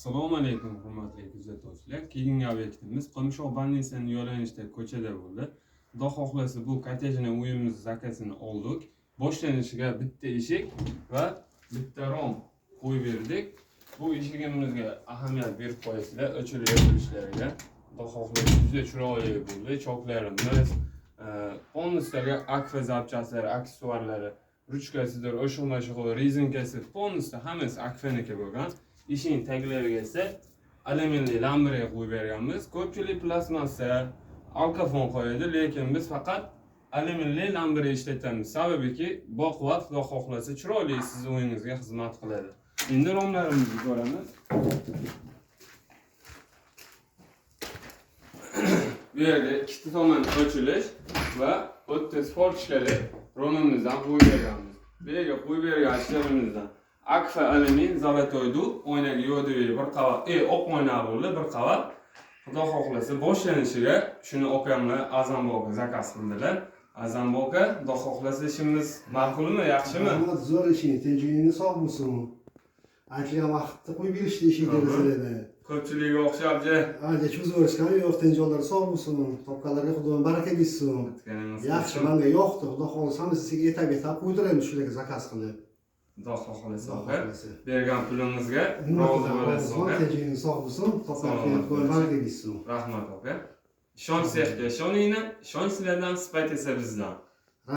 Assalomu alaykum hurmatli kuzatuvchilar. Keyingi obyektimiz Qamishloq Bannisani yo'nalishidagi ko'chada bo'ldi. Xudo xohlasa bu kottejni uyimiz zakasini oldik. Boshlanishiga bitta eshik va bitta rom qo'yib berdik. Bu eshigimizga ahamiyat berib qo'yasizlar, o'chirib yopishlariga. Xudo xohlasa juda chiroyli bo'ldi. Choklarimiz, polnistdagi akfa zapchastlari, aksesuarlari, ruchkasidir, o'shig'mashig'i, rezinkasi, polnistda hammasi akfaniki bo'lgan. İşin taglariga esa alyuminli lambrey qo'yib berganmiz. Ko'pchilik plastmassa, alkafon qo'yadi, lekin biz faqat alyuminli lambrey ishlatamiz. Sababiki baquvvat, xudo xohlasa chiroyli siz o'yingizga xizmat qiladi. Endi romlarimizni ko'ramiz. Bu yerda ikkita tomon ochilish va 30 forchkali romimizdan qo'yib berganmiz. Bu yerga qo'yib bergan ishlarimizdan Akfa alyumin zavatoydu, oynaga yo'diyi bir qavat, oq oyna bo'ldi, bir qavat. Xudo xohlasa boshlanishiga shuni okamlar Azamboga zakaz qildilar. Azamboga, xudo xohlasa ishimiz ma'qulmi, yaxshimi? Zo'r ishing, tinchligingni sog' bo'lsin. Aytilgan vaqtda qo'yib berishdi ishingizlarni. Ko'pchilikga o'xshabdi. Cho'zib o'rishgan, yo'q, tinchjonlar sog' bo'lsin. Topganlarga Xudo baraka bersin. Yaxshi, menga yoqdi. Xudo xohlasa sizga etab qo'ydiramiz shularga zakaz qilib. Xudo xohlasa, bergan pulimizga rozi bo'lasiz. Tinchliging sog' bo'lsin, topganlarga Xudo baraka bersin. Rahmat aka. Ishonch sexga ishoninglar, ishonch sizlardan, sifat esa bizdan.